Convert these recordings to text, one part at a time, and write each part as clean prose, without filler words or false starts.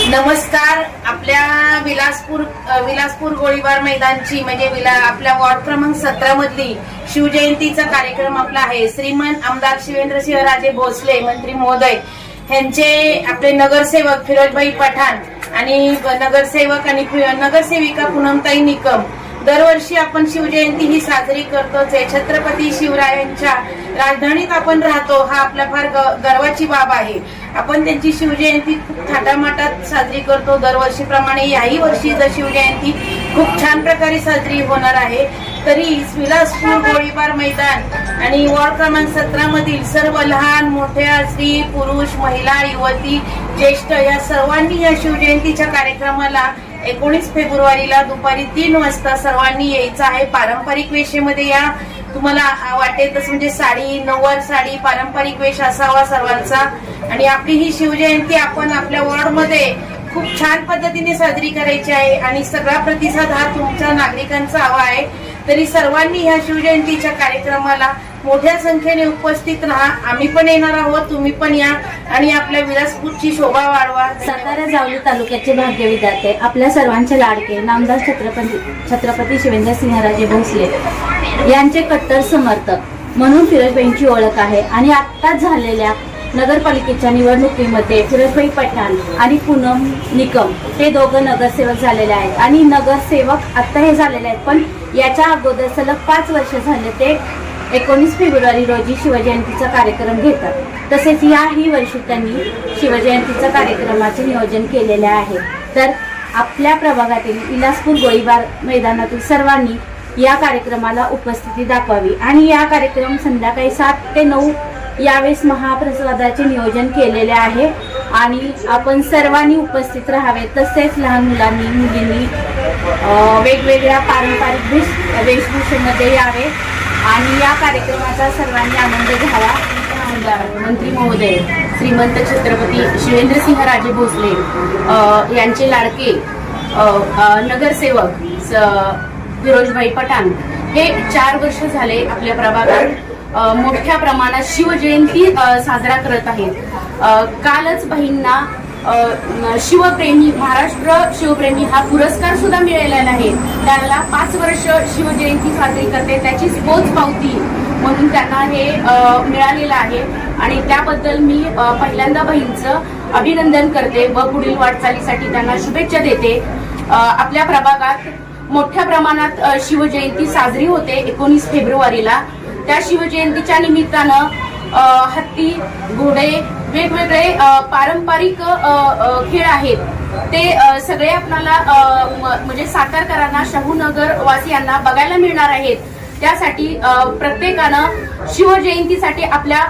नमस्कार. आपल्या विलासपूर गोळीबार मैदानची म्हणजे आपल्या वॉर्ड क्रमांक 17 मधली शिवजयंतीचा कार्यक्रम आपला आहे. श्रीमंत आमदार शिवेंद्रसिंह राजे भोसले मंत्री महोदय यांचे आपले नगरसेवक फिरोजभाई पठाण आणि नगरसेवक आणि नगरसेविका पूनमताई निकम दरवर्षी आपण शिवजयंती ही साजरी करतोच आहे. छत्रपती शिवरायांच्या राजधानीत आपण राहतो, हा आपला फार गर्वाची बाब आहे. आपण त्यांची शिवजयंती खूप थाटामाटात साजरी करतो दरवर्षीप्रमाणे. याही वर्षी शिवजयंती खूप छान प्रकारे साजरी होणार आहे. तरी विलासपूर गोळीबार मैदान आणि वॉर्ड क्रमांक 17 मधील सर्व लहान मोठ्या स्त्री पुरुष महिला युवती ज्येष्ठ या सर्वांनी या शिवजयंतीच्या कार्यक्रमाला 19 फेब्रुवारीला दुपारी 3 वाजता सर्वांनी यायचं आहे. पारंपरिक वेशेमध्ये या. तुम्हाला वाटेल तसं म्हणजे साडी, नऊवार साडी, पारंपरिक वेश असावा सर्वांचा. आणि आपली ही शिवजयंती आपण आपल्या वॉर्डमध्ये खूप छान पद्धतीने साजरी करायची आहे आणि सगळा प्रतिसाद हा तुमच्या नागरिकांचा हवा आहे. तरी सर्वांनी ह्या शिवजयंतीच्या कार्यक्रमाला मोठ्या संख्येने उपस्थित राहा. आम्ही पण येणार आहोत, तुम्ही पण या आणि आपल्या विलासपूरची शोभा वाढवा. सातारा जावली तालुक्याचे भाग्यविधाते आपल्या सर्वांचे लाडके नामदार छत्रपती शिवेंद्रसिंहराजे भोसले यांचे कट्टर समर्थक म्हणून फिरोजबाईंची ओळख आहे. आणि आत्ताच झालेल्या नगरपालिकेच्या निवडणुकीमध्ये फिरोजभाई पठाण आणि पूनम निकम हे दोघं नगरसेवक झालेले आहेत. आणि नगरसेवक आता हे झालेले आहेत, पण याच्या अगोदर सलग 5 वर्ष झाले ते 19 फेब्रुवारी रोजी शिवजयंतीचा कार्यक्रम घेतात. तसेच याही वर्षी त्यांनी शिवजयंतीच्या कार्यक्रमाचे नियोजन केलेले आहे. तर आपल्या प्रभागातील विलासपूर गोळीबार मैदानातील सर्वांनी या कार्यक्रमाला उपस्थिती दाखवावी. आणि या कार्यक्रम संध्याकाळी 7 ते 9 यावेळेस महाप्रसादाचे नियोजन केलेले आहे आणि आपण सर्वांनी उपस्थित राहावे. तसेच लहान मुलांनी मुलींनी वेगवेगळ्या पारंपरिक वेशभूषेमध्ये यावे आणि या कार्यक्रमाचा सर्वांनी आनंद घ्यावा. मंत्री महोदय श्रीमंत छत्रपती शिवेंद्रसिंहराजे भोसले यांचे लाडके नगरसेवक फिरोजभाई पठाण हे 4 वर्ष झाले आपल्या प्रभागात मोठ्या प्रमाणात शिवजयंती साजरा करत आहेत. कालच बहिणींना शिवप्रेमी महाराष्ट्र शिवप्रेमी हा पुरस्कार सुद्धा मिळालेला आहे. त्याला 5 वर्ष शिवजयंती साजरी करते त्याचीच पोचपावती म्हणून त्यांना हे मिळालेलं आहे. आणि त्याबद्दल मी पहिल्यांदा बहिणीचं अभिनंदन करते व पुढील वाटचालीसाठी त्यांना शुभेच्छा देते. आपल्या प्रभागात मोठ्या प्रमाणात शिवजयंती साजरी होते 19 फेब्रुवारीला. त्या शिवजयंतीच्या निमित्तानं हत्ती, घोडे, वेगवेगळे पारंपरिक खेळ आहेत ते सगळे आपल्याला म्हणजे सातारकरांना, शाहूनगर वासियांना बघायला मिळणार आहेत. त्यासाठी प्रत्येकानं शिवजयंतीसाठी आपल्या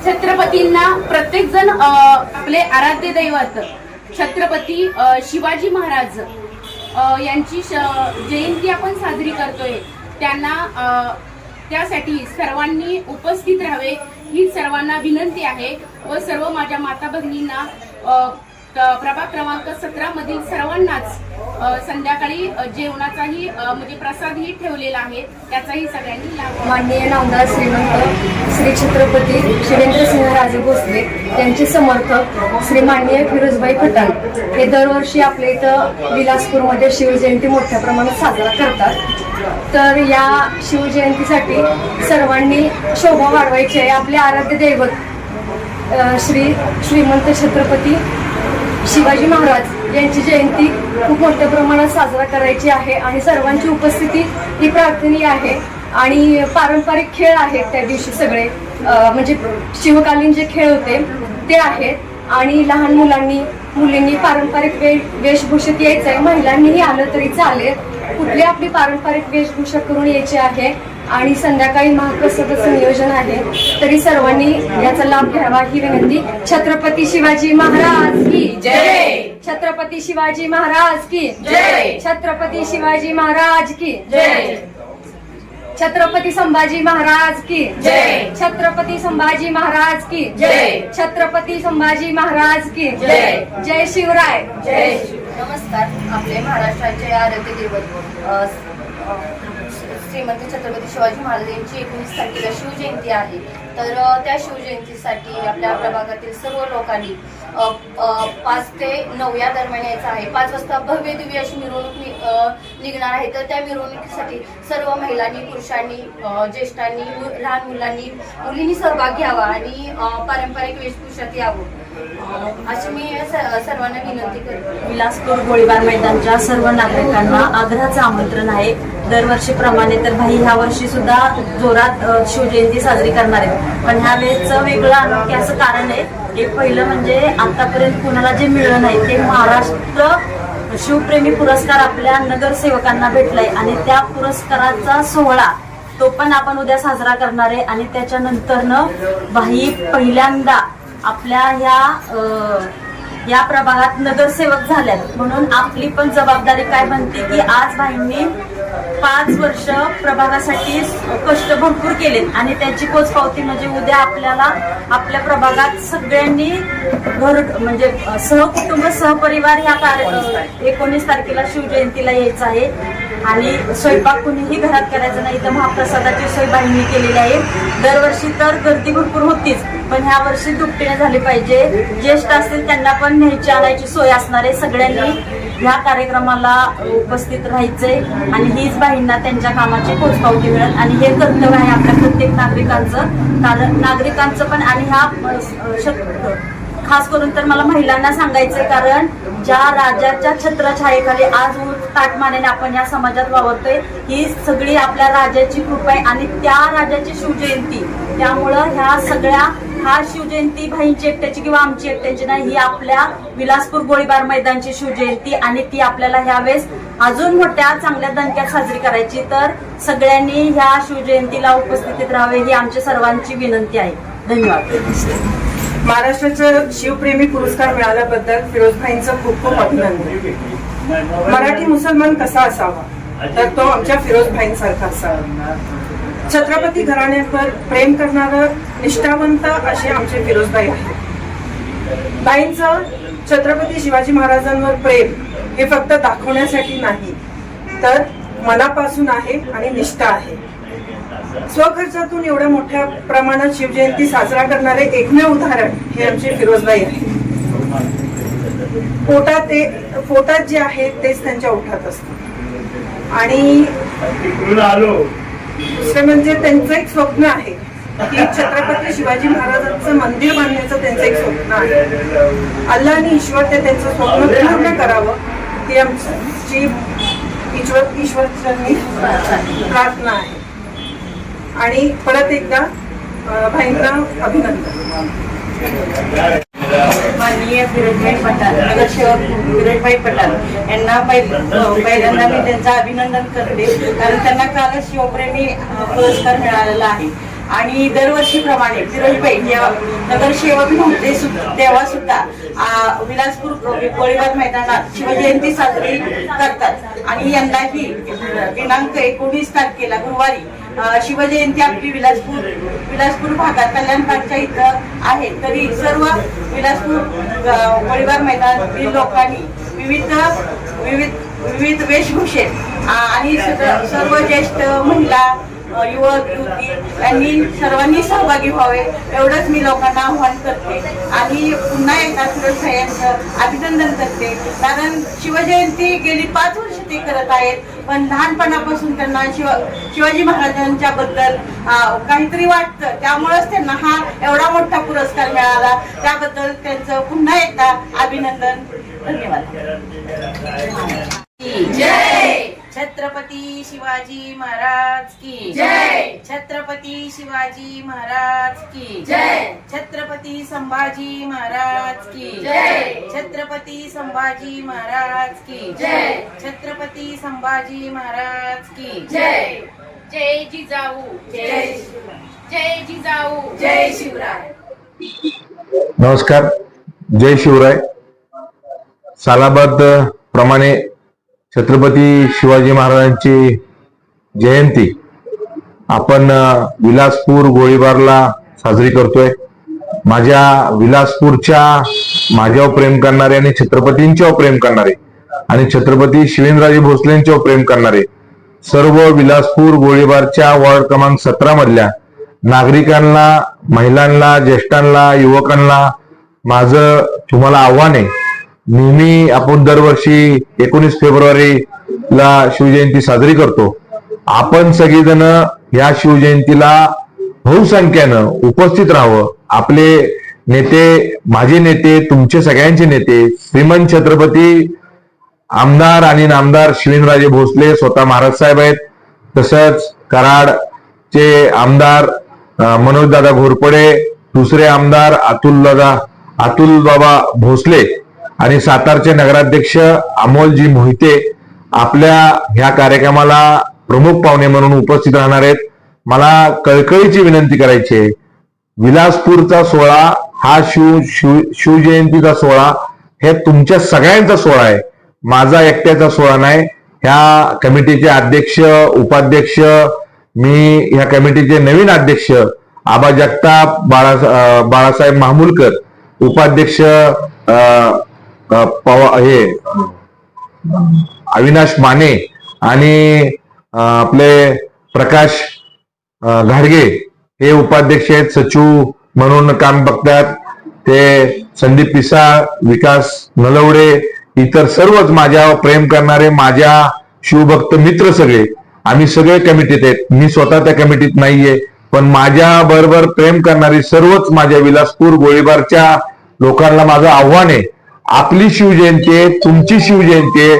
छत्रपतींना प्रत्येक जण आपले आराध्य दैवत छत्रपती शिवाजी महाराज यांची जयंती आपण साजरी करतोय. त्यांना त्यासाठी सर्वांनी उपस्थित राहावे ही सर्वांना विनंती आहे. व सर्व माझ्या माता भगिनींना प्रभाग क्रमांक 17 मधील सर्वांनाच संध्याकाळी जेवणाचाही म्हणजे प्रसादही ठेवलेला आहे, त्याचाही सगळ्यांनी लाभ. माननीय नामदार श्रीमंत श्री छत्रपती शिवेंद्रसिंहराजे भोसले यांचे समर्थक श्री माननीय फिरोजभाई पठाण हे दरवर्षी आपल्या इथं विलासपूरमध्ये शिवजयंती मोठ्या प्रमाणात साजरा करतात. तर या शिवजयंतीसाठी सर्वांनी शोभा वाढवायची आहे. आपले आराध्य दैवत श्रीमंत छत्रपती शिवाजी महाराज यांची जयंती खूप मोठ्या प्रमाणात साजरा करायची आहे आणि सर्वांची उपस्थिती ही प्रार्थनीय आहे. आणि पारंपरिक खेळ आहेत त्या दिवशी सगळे म्हणजे शिवकालीन जे खेळ होते ते आहेत. आणि लहान मुलींनी पारंपरिक वेशभूषेत यायचं आहे. महिलांनीही आलं तरी चालेल, कुठली आपली पारंपरिक वेशभूषा करून यायची आहे. आणि संध्याकाळी महाप्रसादाचं नियोजन आहे, तरी सर्वांनी याचा लाभ घ्यावा ही विनंती. छत्रपती शिवाजी महाराज की जय. छत्रपती शिवाजी महाराज की जय. छत्रपती शिवाजी महाराज की जय. छत्रपती संभाजी महाराज की जय. छत्रपती संभाजी महाराज की जय. छत्रपती संभाजी महाराज की जय. जय शिवराय. जय. नमस्कार. आपले महाराष्ट्राचे आराध्य दैवत श्रीमंत छत्रपती शिवाजी महाराज यांची 19 तारखेला शिवजयंती आहे. तर त्या शिवजयंतीसाठी आपल्या प्रभागातील सर्व लोकांनी 5 ते 9 या दरम्यान यायचं आहे. 5 वाजता भव्य दिव्य अशी मिरवणूक निघणार आहे. तर त्या मिरवणुकीसाठी सर्व महिलांनी, पुरुषांनी, ज्येष्ठांनी, लहान मुलांनी, मुलींनी सहभाग घ्यावा आणि पारंपरिक वेशभूषात यावं अशी मी सर्वांना विनंती करते. विलासपूर गोळीबार मैदानच्या सर्व नागरिकांना आग्रहाचं आमंत्रण आहे. दरवर्षीप्रमाणे तर भाई ह्या वर्षी सुद्धा जोरात शिवजयंती साजरी करणार आहेत. पण ह्या वेळेचं वेगळं अनोखे असं कारण आहे. एक पहिलं म्हणजे आतापर्यंत कुणाला जे मिळलं नाही ते महाराष्ट्र शिवप्रेमी पुरस्कार आपल्या नगरसेवकांना भेटलाय आणि त्या पुरस्काराचा सोहळा तो पण आपण उद्या साजरा करणार आहे. आणि त्याच्यानंतरनं भाई पहिल्यांदा आपल्या या प्रभागात नगरसेवक झाल्यात म्हणून आपली पण जबाबदारी काय बनते की आज भाईंनी 5 वर्ष प्रभागासाठी कष्ट भरपूर केलेत आणि त्याची पोचपावती म्हणजे उद्या आपल्याला आपल्या प्रभागात सगळ्यांनी म्हणजे सहकुटुंब सहपरिवार ह्या 19 तारखेला शिवजयंतीला यायचं आहे. आणि स्वयंपाक कुणीही घरात करायचं नाही तर महाप्रसादाची सोय बाईंनी केलेली आहे. दरवर्षी तर गर्दी भरपूर होतीच पण ह्या वर्षी दुपटीने झाली पाहिजे. ज्येष्ठ असतील त्यांना पण न्यायची आणायची सोय असणार आहे. सगळ्यांनी ह्या कार्यक्रमाला उपस्थित राहायचंय आणि हीच बाईंना त्यांच्या कामाची पोचपावती मिळेल आणि हे कर्तव्य आहे आपल्या प्रत्येक नागरिकांचं. कारण नागरिकांचं पण आणि ह्या खास करून तर मला महिलांना सांगायचंय कारण ज्या राजाच्या छत्रछायेखाली आज ताटमानेने आपण या समाजात वावरतोय ही सगळी आपल्या राजाची कृपा आहे आणि त्या राजाची शिवजयंती. त्यामुळं ह्या सगळ्या हा शिवजयंती भाईंची एकट्याची किंवा आमची एकट्याची नाही, ही आपल्या विलासपूर गोळीबार मैदानची शिवजयंती आणि ती आपल्याला ह्यावेळेस अजून मोठ्या चांगल्या दणक्यात साजरी करायची. तर सगळ्यांनी ह्या शिवजयंतीला उपस्थितीत राहावे ही आमच्या सर्वांची विनंती आहे. धन्यवाद. महाराष्ट्राचं शिवप्रेमी पुरस्कार मिळाल्याबद्दल फिरोजभाईंचं खूप खूप अभिनंदन. मराठी मुसलमान कसा असावा तर तो आमच्या फिरोजभाईंसारखा असावा. छत्रपती घराण्यावर प्रेम करणारं निष्ठावंत असे आमचे फिरोजभाई आहेत. भाईंचं छत्रपती शिवाजी महाराजांवर प्रेम हे फक्त दाखवण्यासाठी नाही तर मनापासून आहे आणि निष्ठा आहे. स्वखर्चातून एवढ्या मोठ्या प्रमाणात शिवजयंती साजरा करणारे एकमेव उदाहरण हे आमचे फिरोजभाई आहे. पोटात जे आहे तेच त्यांच्या ओठात असतं. आणि दुसरे म्हणजे त्यांचं एक स्वप्न आहे की छत्रपती शिवाजी महाराजांचं मंदिर बांधण्याचं त्यांचं एक स्वप्न आहे. अल्लाह आणि ईश्वर ते त्यांचं स्वप्न पूर्ण करावं ही आमची ईश्वरचरणी प्रार्थना आहे. आणि परत एकदा भाईंना अभिनंदन. माननीय फिरोजभाई पठाण, नगरसेवक फिरोजभाई पठाण यांना पहिल्यांदा मी त्यांचं अभिनंदन करते कारण त्यांना कालच शिवप्रेमी पुरस्कार मिळालेला आहे. आणि दरवर्षीप्रमाणे फिरोजभाई जेव्हा नगरसेवक नव्हते तेव्हा सुद्धा विलासपूर गोळीबार मैदानात शिवजयंती साजरी करतात आणि यंदाही दिनांक 19 तारखेला गुरुवारी शिवजयंती आपली विलासपूर भागात कल्याणपाडच्या इथं आहे. तरी सर्व विलासपूर गोळीबार मैदानातील लोकांनी विविध वेशभूषेत आणि सर्व ज्येष्ठ महिला, युवक युवती यांनी सर्वांनी सहभागी व्हावे एवढंच मी लोकांना आव्हान करते. आणि पुन्हा एकदा फिरोजभाई यांचं अभिनंदन करते कारण शिवजयंती गेली 5 वर्ष ते करत आहेत पण लहानपणापासून त्यांना शिवाजी महाराजांच्या बद्दल काहीतरी वाटतं त्यामुळेच त्यांना हा एवढा मोठा पुरस्कार मिळाला. त्याबद्दल त्यांचं पुन्हा एकदा अभिनंदन. धन्यवाद. जय छत्रपती शिवाजी महाराज की जय. छत्रपती शिवाजी महाराज की जय. छत्रपती संभाजी महाराज की जय. छत्रपती संभाजी महाराज की जय. छत्रपती संभाजी महाराज की जय. जय जिजाऊ जय. जय जिजाऊ जय शिवराय. नमस्कार. जय शिवराय. सालाबाद प्रमाणे छत्रपती शिवाजी महाराजांची जयंती आपण विलासपूर गोळीबारला साजरी करतोय. माझ्या विलासपूरच्या माझ्यावर प्रेम करणारे आणि छत्रपतींच्यावर प्रेम करणारे आणि छत्रपती शिवेंद्रराजे भोसलेंच्यावर प्रेम करणारे सर्व विलासपूर गोळीबारच्या वॉर्ड क्रमांक 17 मधल्या नागरिकांना, महिलांना, ज्येष्ठांना, युवकांना माझं तुम्हाला आव्हान आहे. नेहमी आपण दरवर्षी 19 फेब्रुवारीला शिवजयंती साजरी करतो. आपण सगळेजण या शिवजयंतीला बहुसंख्येनं उपस्थित राहावं. आपले नेते, माझे नेते, तुमचे सगळ्यांचे नेते श्रीमंत छत्रपती आमदार आणि नामदार शिवेंद्रराजे भोसले स्वतः महाराज साहेब आहेत. तसंच कराडचे आमदार मनोजदादा घोरपडे, दुसरे आमदार अतुल बाबा भोसले आणि सातारचे नगराध्यक्ष अमोलजी मोहिते आपल्या ह्या कार्यक्रमाला प्रमुख पाहुणे म्हणून उपस्थित राहणार आहेत. मला कळकळीची विनंती करायची आहे, विलासपूरचा सोहळा हा शिवजयंतीचा सोहळा हे तुमच्या सगळ्यांचा सोहळा आहे, माझा एकट्याचा सोहळा नाही. ह्या कमिटीचे अध्यक्ष, उपाध्यक्ष, मी ह्या कमिटीचे नवीन अध्यक्ष आबा जगताप, बाळासाहेब मामुलकर, उपाध्यक्ष अविनाश माने आणि आपले प्रकाश घाडगे हे उपाध्यक्ष आहेत, सचिव म्हणून काम बघतात. ते संदीप पिसाळ, विकास नलवडे, इतर सर्वच माझ्यावर प्रेम करणारे माझ्या शिवभक्त मित्र सगळे, आम्ही सगळे कमिटीत आहेत. मी स्वतः त्या कमिटीत नाहीये, पण माझ्या बरोबर प्रेम करणारी सर्वच माझ्या विलासपूर गोळीबारच्या लोकांना माझं आव्हान आहे, आपली शिवजयंती आहे, तुमची शिवजयंती आहे,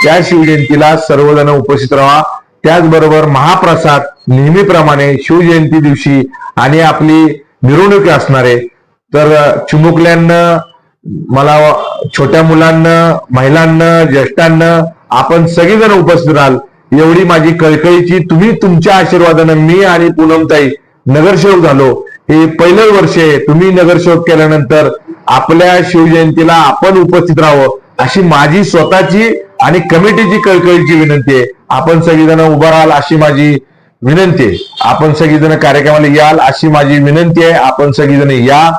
त्या शिवजयंतीला सर्वजण उपस्थित राहा. त्याचबरोबर महाप्रसाद नेहमीप्रमाणे शिवजयंती दिवशी आणि आपली मिरवणूक असणार आहे. तर चिमुकल्यांना, मला छोट्या मुलांना, महिलांना, ज्येष्ठांना आपण सगळेजण उपस्थित राहाल एवढी माझी कळकळीची. तुम्ही तुमच्या आशीर्वादानं मी आणि पूनमताई नगरसेवक झालो, हे पहिलं वर्ष आहे. तुम्ही नगरसेवक केल्यानंतर आपल्या शिवजयंतीला आपण उपस्थित राहावं अशी माझी स्वतःची आणि कमिटीची कळकळीची विनंती आहे. आपण सगळेजण उभा राहाल अशी माझी विनंती आहे. आपण सगळेजण कार्यक्रमाला याल अशी माझी विनंती आहे. आपण सगळेजण या.